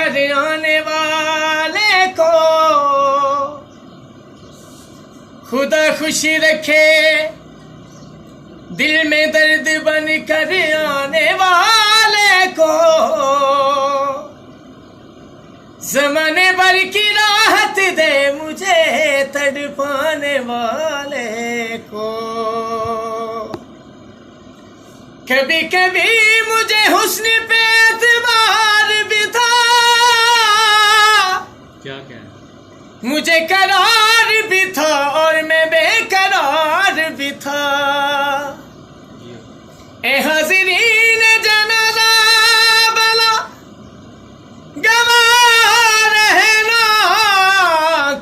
कर आने वाले को खुदा खुशी रखे, दिल में दर्द बन कर आने वाले को ज़माने भर की राहत दे मुझे तड़पाने वाले को। कभी कभी मुझे हुस्न पे एतबार भी था, क्या मुझे करार भी था और मैं बेकरार भी था। ए हाज़रीन जनाज़ा भला गवाह रहना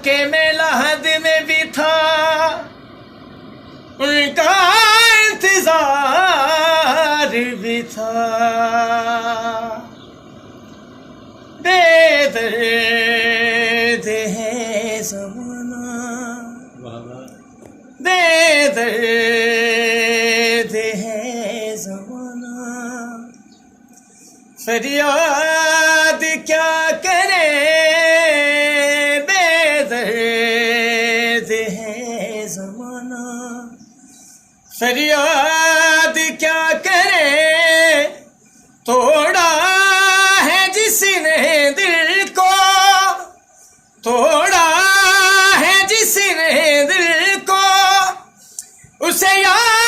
के मैं लहद में भी था, उनका इंतजार भी था। बेदर्द है ज़माना, बेदर्द है ज़माना, फरियाद क्या करे, बेदर्द है ज़माना, फरियाद क्या करे। तोड़ा है जिसने दिल को, तोड़ा है जिसने दिल को, उसे याद